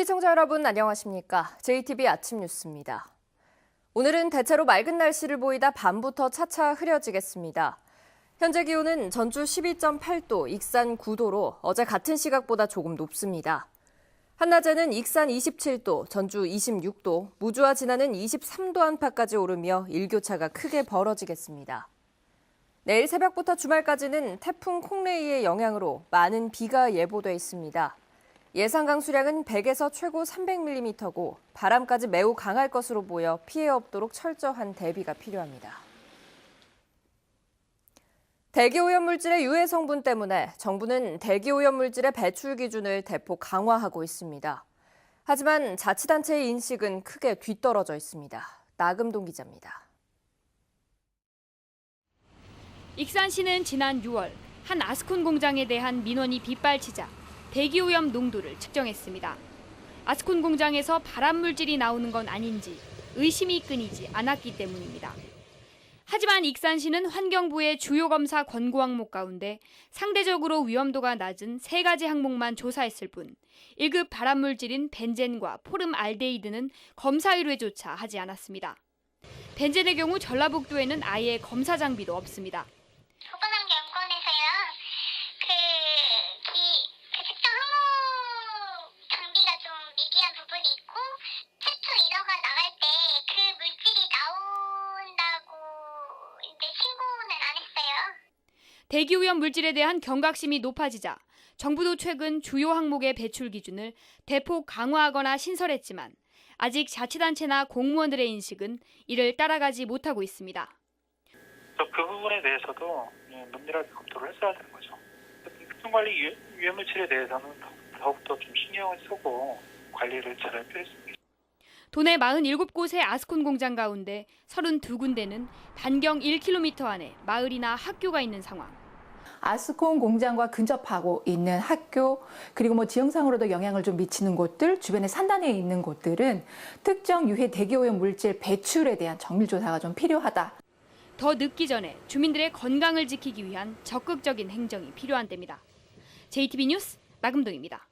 시청자 여러분 안녕하십니까? JTB 아침 뉴스입니다. 오늘은 대체로 맑은 날씨를 보이다 밤부터 차차 흐려지겠습니다. 현재 기온은 전주 12.8도, 익산 9도로 어제 같은 시각보다 조금 높습니다. 한낮에는 익산 27도, 전주 26도, 무주와 진안은 23도 안팎까지 오르며 일교차가 크게 벌어지겠습니다. 내일 새벽부터 주말까지는 태풍 콩레이의 영향으로 많은 비가 예보돼 있습니다. 예상 강수량은 100에서 최고 300mm고 바람까지 매우 강할 것으로 보여 피해 없도록 철저한 대비가 필요합니다. 대기오염물질의 유해 성분 때문에 정부는 대기오염물질의 배출 기준을 대폭 강화하고 있습니다. 하지만 자치단체의 인식은 크게 뒤떨어져 있습니다. 나금동 기자입니다. 익산시는 지난 6월 한 아스콘 공장에 대한 민원이 빗발치자 대기오염 농도를 측정했습니다. 아스콘 공장에서 발암물질이 나오는 건 아닌지 의심이 끊이지 않았기 때문입니다. 하지만 익산시는 환경부의 주요 검사 권고 항목 가운데 상대적으로 위험도가 낮은 3가지 항목만 조사했을 뿐 1급 발암물질인 벤젠과 포름알데히드는 검사 의뢰조차 하지 않았습니다. 벤젠의 경우 전라북도에는 아예 검사 장비도 없습니다. 소관환경권에서요, 특정 항목 장비가 좀 미비한 부분이 있고, 최초 인허가 나갈 때 그 물질이 나온다고 이제 신고는 안 했어요. 대기오염 물질에 대한 경각심이 높아지자 정부도 최근 주요 항목의 배출 기준을 대폭 강화하거나 신설했지만 아직 자치단체나 공무원들의 인식은 이를 따라가지 못하고 있습니다. 그 부분에 대해서도 면밀하게 검토를 했어야 되는 거죠. 특정관리 유해물질에 대해서는 더욱더 좀 신경을 쓰고 관리를 잘할 필요가 있습니다. 도내 47곳의 아스콘 공장 가운데 32군데는 반경 1km 안에 마을이나 학교가 있는 상황. 아스콘 공장과 근접하고 있는 학교, 그리고 지형상으로도 영향을 좀 미치는 곳들, 주변에 산단에 있는 곳들은 특정 유해 대기오염 물질 배출에 대한 정밀 조사가 좀 필요하다. 더 늦기 전에 주민들의 건강을 지키기 위한 적극적인 행정이 필요한 때입니다. JTB 뉴스 나금동입니다.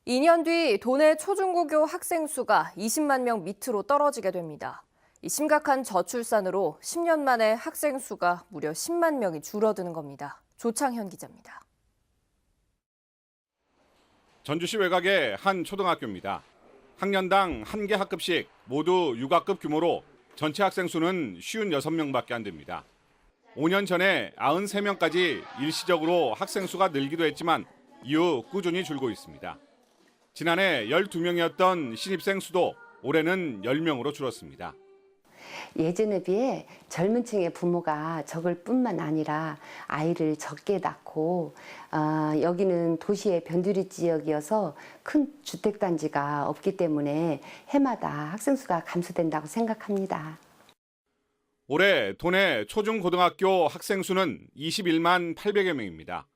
2년 뒤 도내 초중고교 학생 수가 20만 명 밑으로 떨어지게 됩니다. 이 심각한 저출산으로 10년 만에 학생 수가 무려 10만 명이 줄어드는 겁니다. 조창현 기자입니다. 전주시 외곽의 한 초등학교입니다. 학년당 1개 학급씩 모두 6학급 규모로 전체 학생 수는 56명밖에 안 됩니다. 5년 전에 93명까지 일시적으로 학생 수가 늘기도 했지만 이후 꾸준히 줄고 있습니다. 지난해 12명이었던 신입생 수도 올해는 10명으로 줄었습니다. 예전에 비해 젊은 층의 부모가 적을 뿐만 아니라 아이를 적게 낳고 여기는 도시의 변두리 지역이어서 큰 주택단지가 없기 때문에 해마다 학생 수가 감소된다고 생각합니다. 올해 도내 초중고등학교 학생 수는 21만 800여 명입니다.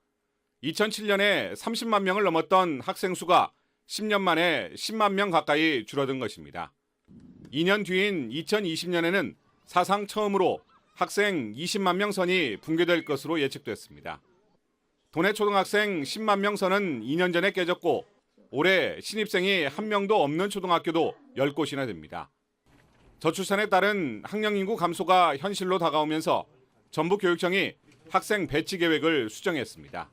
2007년에 30만 명을 넘었던 학생 수가 10년 만에 10만 명 가까이 줄어든 것입니다. 2년 뒤인 2020년에는 사상 처음으로 학생 20만 명 선이 붕괴될 것으로 예측됐습니다. 도내 초등학생 10만 명 선은 2년 전에 깨졌고 올해 신입생이 한 명도 없는 초등학교도 10곳이나 됩니다. 저출산에 따른 학령 인구 감소가 현실로 다가오면서 전북교육청이 학생 배치 계획을 수정했습니다.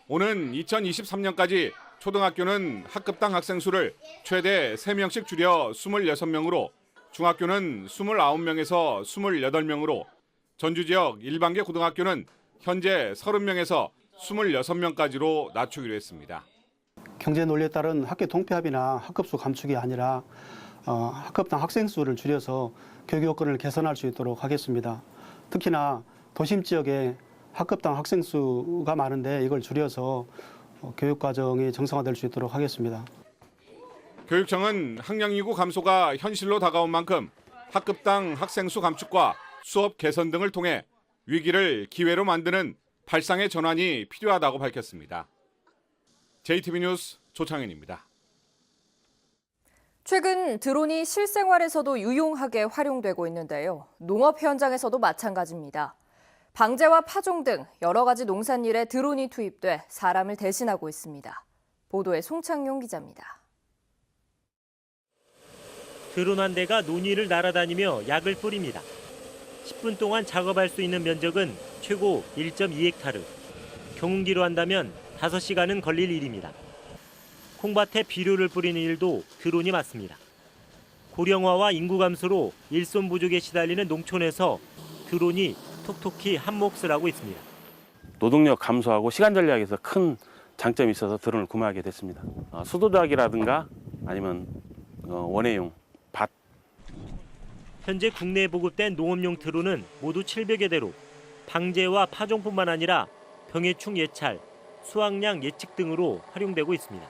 오는 2023년까지 초등학교는 학급당 학생 수를 최대 3명씩 줄여 26명으로, 중학교는 29명에서 28명으로, 전주 지역 일반계 고등학교는 현재 30명에서 26명까지로 낮추기로 했습니다. 경제 논리에 따른 학교 통폐합이나 학급수 감축이 아니라 학급당 학생 수를 줄여서 교육 여건을 개선할 수 있도록 하겠습니다. 특히나 도심 지역에 학급당 학생 수가 많은데 이걸 줄여서 교육 과정이 정상화될 수 있도록 하겠습니다. 교육청은 학령 인구 감소가 현실로 다가온 만큼 학급당 학생 수 감축과 수업 개선 등을 통해 위기를 기회로 만드는 발상의 전환이 필요하다고 밝혔습니다. JTB 뉴스 조창현입니다. 최근 드론이 실생활에서도 유용하게 활용되고 있는데요. 농업 현장에서도 마찬가지입니다. 방제와 파종 등 여러 가지 농산일에 드론이 투입돼 사람을 대신하고 있습니다. 보도에 송창용 기자입니다. 드론 한 대가 논 위를 날아다니며 약을 뿌립니다. 10분 동안 작업할 수 있는 면적은 최고 1.2헥타르. 경운기로 한다면 5시간은 걸릴 일입니다. 콩밭에 비료를 뿌리는 일도 드론이 맡습니다. 고령화와 인구 감소로 일손 부족에 시달리는 농촌에서 드론이 톡톡히 한 몫을 하고 있습니다. 노동력 감소하고 시간 전략에서 큰 장점이 있어서 드론을 구매하게 됐습니다. 수도작이라든가 아니면 원예용, 밭. 현재 국내에 보급된 농업용 드론은 모두 700여 대로 방제와 파종뿐만 아니라 병해충 예찰, 수확량 예측 등으로 활용되고 있습니다.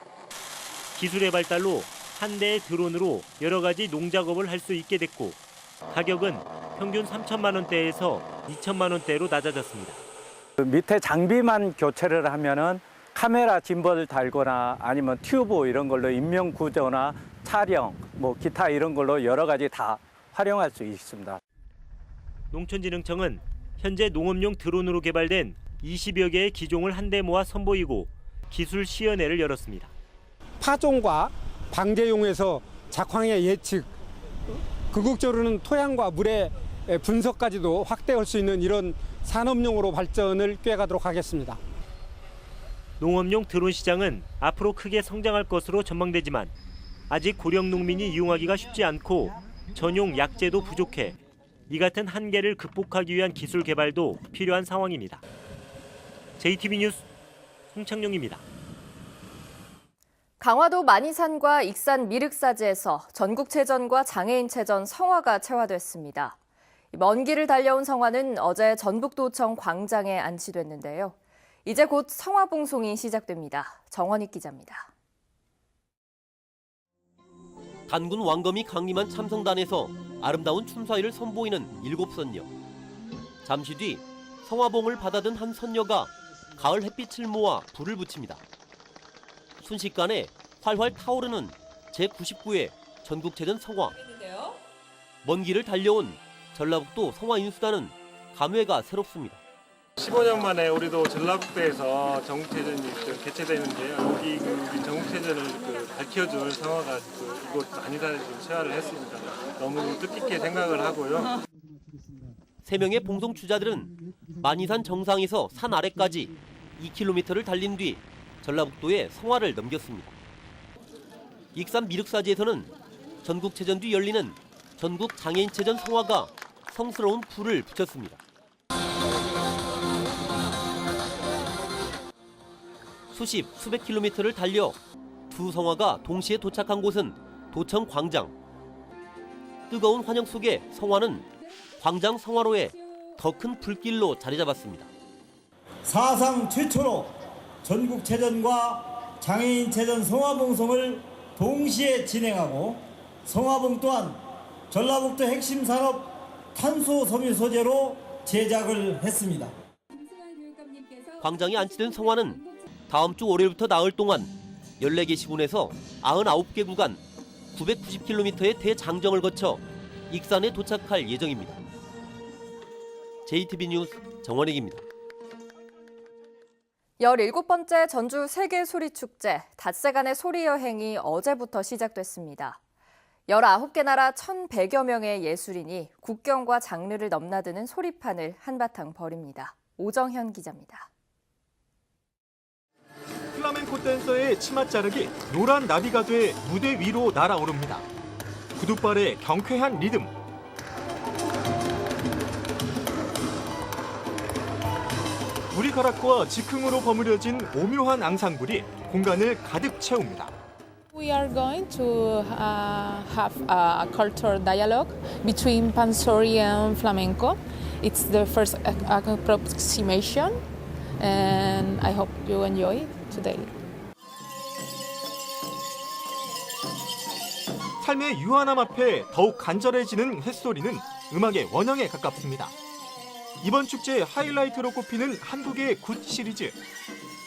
기술의 발달로 한 대의 드론으로 여러 가지 농작업을 할 수 있게 됐고 가격은 평균 3천만 원대에서 2천만 원대로 낮아졌습니다. 밑에 장비만 교체를 하면은 카메라 짐벌 달거나 아니면 튜브 이런 걸로 인명 구조나 촬영, 기타 이런 걸로 여러 가지 다 활용할 수 있습니다. 농촌진흥청은 현재 농업용 드론으로 개발된 20여 개의 기종을 한데 모아 선보이고 기술 시연회를 열었습니다. 파종과 방제용에서 작황의 예측, 궁극적으로는 토양과 물의 분석까지도 확대할 수 있는 이런 산업용으로 발전을 꾀가도록 하겠습니다. 농업용 드론 시장은 앞으로 크게 성장할 것으로 전망되지만 아직 고령 농민이 이용하기가 쉽지 않고 전용 약재도 부족해 이 같은 한계를 극복하기 위한 기술 개발도 필요한 상황입니다. JTB 뉴스 송창용입니다. 강화도 만이산과 익산 미륵사지에서 전국체전과 장애인체전 성화가 채화됐습니다. 먼 길을 달려온 성화는 어제 전북도청 광장에 안치됐는데요. 이제 곧 성화봉송이 시작됩니다. 정원익 기자입니다. 단군 왕검이 강림한 참성단에서 아름다운 춤사위를 선보이는 7선녀. 잠시 뒤 성화봉을 받아든 한 선녀가 가을 햇빛을 모아 불을 붙입니다. 순식간에 활활 타오르는 제99회 전국체전 성화. 먼 길을 달려온 전라북도 성화인수단은 감회가 새롭습니다. 15년 만에 우리도 전라북도에서 전국체전이 개최되는데요. 여기 전국체전을 밝혀줄 성화가 이곳 안이산에 체화를 했습니다. 너무 뜻깊게 생각을 하고요. 3명의 봉송 주자들은 만이산 정상에서 산 아래까지 2km를 달린 뒤 전라북도에 성화를 넘겼습니다. 익산 미륵사지에서는 전국체전 뒤 열리는 전국 장애인체전 성화가 성스러운 불을 붙였습니다. 수백 킬로미터를 달려 두 성화가 동시에 도착한 곳은 도청 광장. 뜨거운 환영 속에 성화는 광장 성화로에 더 큰 불길로 자리 잡았습니다. 사상 최초로 전국체전과 장애인체전 성화봉송을 동시에 진행하고 성화봉 또한 전라북도 핵심 산업 탄소 섬유 소재로 제작을 했습니다. 광장에 안치된 성화는 다음 주 월요일부터 나흘 동안 14개 시군에서 99개 구간 990km의 대장정을 거쳐 익산에 도착할 예정입니다. JTB 뉴스 정원익입니다. 17번째 전주 세계소리축제 닷새간의 소리여행이 어제부터 시작됐습니다. 19개 나라 1,100여 명의 예술인이 국경과 장르를 넘나드는 소리판을 한바탕 벌입니다. 오정현 기자입니다. 플라멩코 댄서의 치마 자락이 노란 나비가 돼 무대 위로 날아오릅니다. 구두발의 경쾌한 리듬. 우리가락과 즉흥으로 버무려진 오묘한 앙상블이 공간을 가득 채웁니다. We are going to have a cultural dialogue between Pansori and flamenco. It's the first approximation, and I hope you enjoy it today. 삶의 유한함 앞에 더욱 간절해지는 햇소리는 음악의 원형에 가깝습니다. 이번 축제 하이라이트로 꼽히는 한국의 굿 시리즈.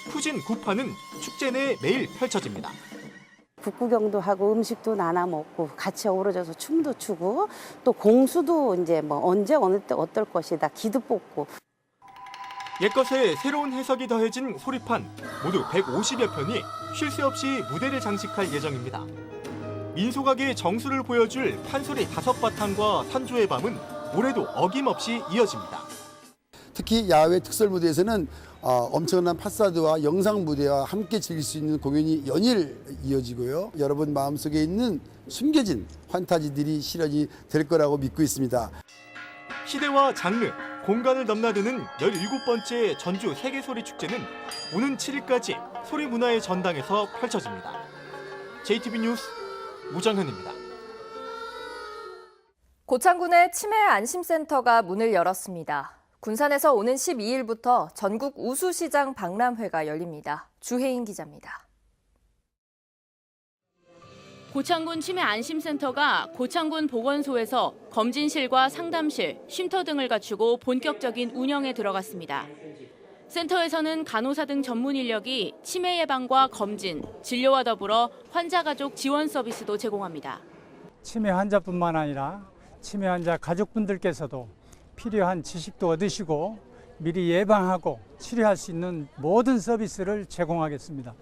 푸진 굿파는 축제 내 매일 펼쳐집니다. 북구경도 하고 음식도 나눠 먹고 같이 어우러져서 춤도 추고 또 공수도 이제 언제 어느 때 어떨 것이다 기도 뽑고. 옛것에 새로운 해석이 더해진 소리판 모두 150여 편이 쉴 새 없이 무대를 장식할 예정입니다. 민속악의 정수를 보여줄 판소리 5바탕과 산조의 밤은 올해도 어김없이 이어집니다. 특히 야외 특설 무대에서는 엄청난 파사드와 영상 무대와 함께 즐길 수 있는 공연이 연일 이어지고요. 여러분 마음속에 있는 숨겨진 판타지들이 실현이 될 거라고 믿고 있습니다. 시대와 장르, 공간을 넘나드는 17번째 전주 세계소리축제는 오는 7일까지 소리문화의 전당에서 펼쳐집니다. JTB 뉴스 우정현입니다. 고창군의 치매 안심센터가 문을 열었습니다. 군산에서 오는 12일부터 전국 우수시장 박람회가 열립니다. 주혜인 기자입니다. 고창군 치매 안심센터가 고창군 보건소에서 검진실과 상담실, 쉼터 등을 갖추고 본격적인 운영에 들어갔습니다. 센터에서는 간호사 등 전문 인력이 치매 예방과 검진, 진료와 더불어 환자 가족 지원 서비스도 제공합니다. 치매 환자뿐만 아니라 치매 환자 가족분들께서도 필요한 지식도 얻으시고 미리 예방하고 치료할 수 있는 모든 서비스를 제공하겠습니다.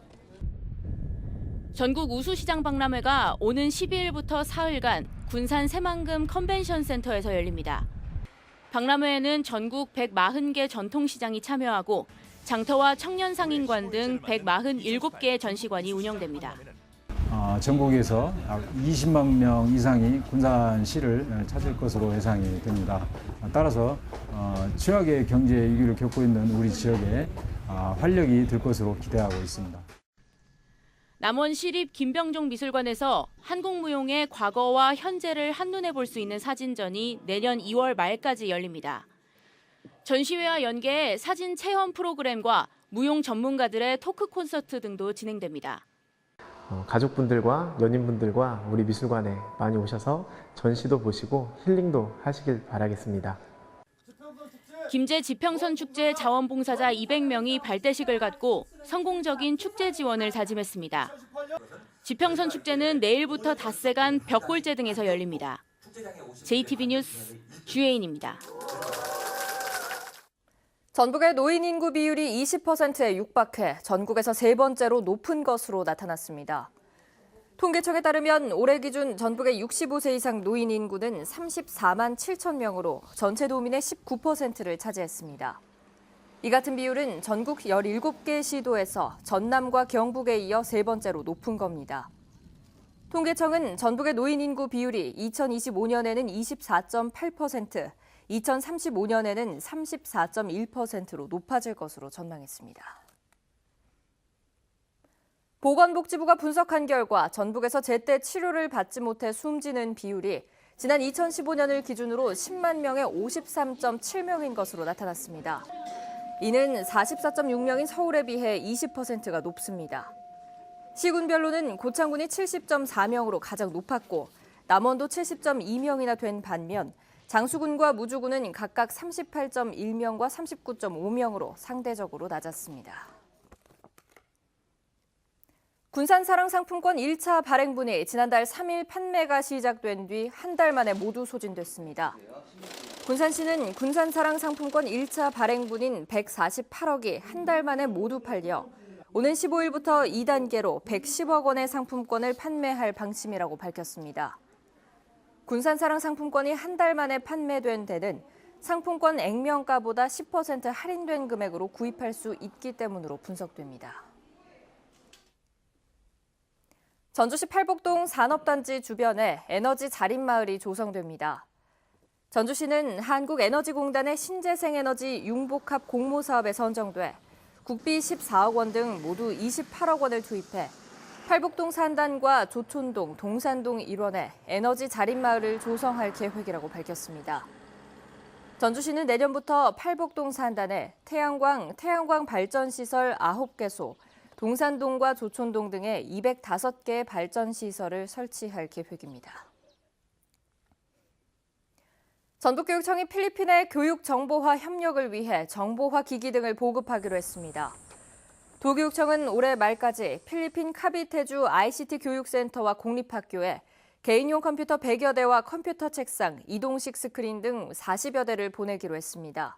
전국 우수시장 박람회가 오는 12일부터 사흘간 군산 새만금 컨벤션 센터에서 열립니다. 박람회에는 전국 140개 전통시장이 참여하고 장터와 청년상인관 등 147개의 전시관이 운영됩니다. 전국에서 20만 명 이상이 군산시를 찾을 것으로 예상이 됩니다. 따라서 최악의 경제 위기를 겪고 있는 우리 지역에 활력이 들 것으로 기대하고 있습니다. 남원 시립 김병종 미술관에서 한국무용의 과거와 현재를 한눈에 볼 수 있는 사진전이 내년 2월 말까지 열립니다. 전시회와 연계해 사진 체험 프로그램과 무용 전문가들의 토크 콘서트 등도 진행됩니다. 가족분들과 연인분들과 우리 미술관에 많이 오셔서 전시도 보시고 힐링도 하시길 바라겠습니다. 김제 지평선 축제 자원봉사자 200명이 발대식을 갖고 성공적인 축제 지원을 다짐했습니다. 지평선 축제는 내일부터 닷새간 벽골제 등에서 열립니다. JTB 뉴스 주혜인입니다. 전북의 노인 인구 비율이 20%에 육박해 전국에서 세 번째로 높은 것으로 나타났습니다. 통계청에 따르면 올해 기준 전북의 65세 이상 노인 인구는 34만 7천 명으로 전체 도민의 19%를 차지했습니다. 이 같은 비율은 전국 17개 시도에서 전남과 경북에 이어 세 번째로 높은 겁니다. 통계청은 전북의 노인 인구 비율이 2025년에는 24.8%, 2035년에는 34.1%로 높아질 것으로 전망했습니다. 보건복지부가 분석한 결과 전북에서 제때 치료를 받지 못해 숨지는 비율이 지난 2015년을 기준으로 10만 명에 53.7명인 것으로 나타났습니다. 이는 44.6명인 서울에 비해 20%가 높습니다. 시군별로는 고창군이 70.4명으로 가장 높았고 남원도 70.2명이나 된 반면 장수군과 무주군은 각각 38.1명과 39.5명으로 상대적으로 낮았습니다. 군산사랑상품권 1차 발행분이 지난달 3일 판매가 시작된 뒤 한 달 만에 모두 소진됐습니다. 군산시는 군산사랑상품권 1차 발행분인 148억이 한 달 만에 모두 팔려 오는 15일부터 2단계로 110억 원의 상품권을 판매할 방침이라고 밝혔습니다. 군산사랑상품권이 한 달 만에 판매된 데는 상품권 액면가보다 10% 할인된 금액으로 구입할 수 있기 때문으로 분석됩니다. 전주시 팔복동 산업단지 주변에 에너지 자립마을이 조성됩니다. 전주시는 한국에너지공단의 신재생에너지 융복합 공모사업에 선정돼 국비 14억 원 등 모두 28억 원을 투입해 팔복동 산단과 조촌동, 동산동 일원에 에너지 자립마을을 조성할 계획이라고 밝혔습니다. 전주시는 내년부터 팔복동 산단에 태양광 발전시설 9개소, 동산동과 조촌동 등에 205개의 발전시설을 설치할 계획입니다. 전북교육청이 필리핀의 교육 정보화 협력을 위해 정보화 기기 등을 보급하기로 했습니다. 도교육청은 올해 말까지 필리핀 카비테주 ICT 교육센터와 공립학교에 개인용 컴퓨터 100여 대와 컴퓨터 책상, 이동식 스크린 등 40여 대를 보내기로 했습니다.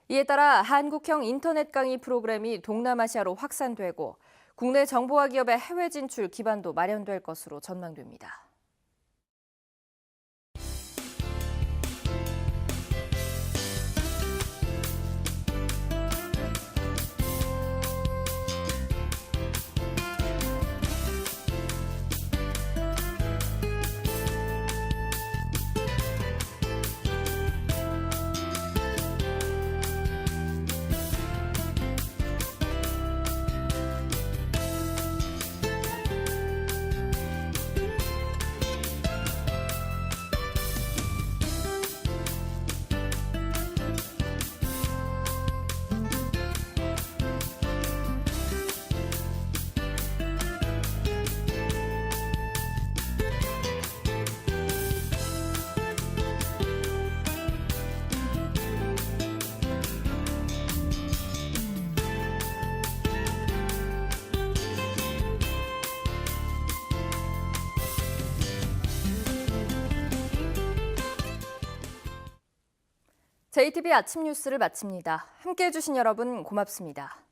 이에 따라 한국형 인터넷 강의 프로그램이 동남아시아로 확산되고 국내 정보화 기업의 해외 진출 기반도 마련될 것으로 전망됩니다. JTB 아침 뉴스를 마칩니다. 함께해 주신 여러분 고맙습니다.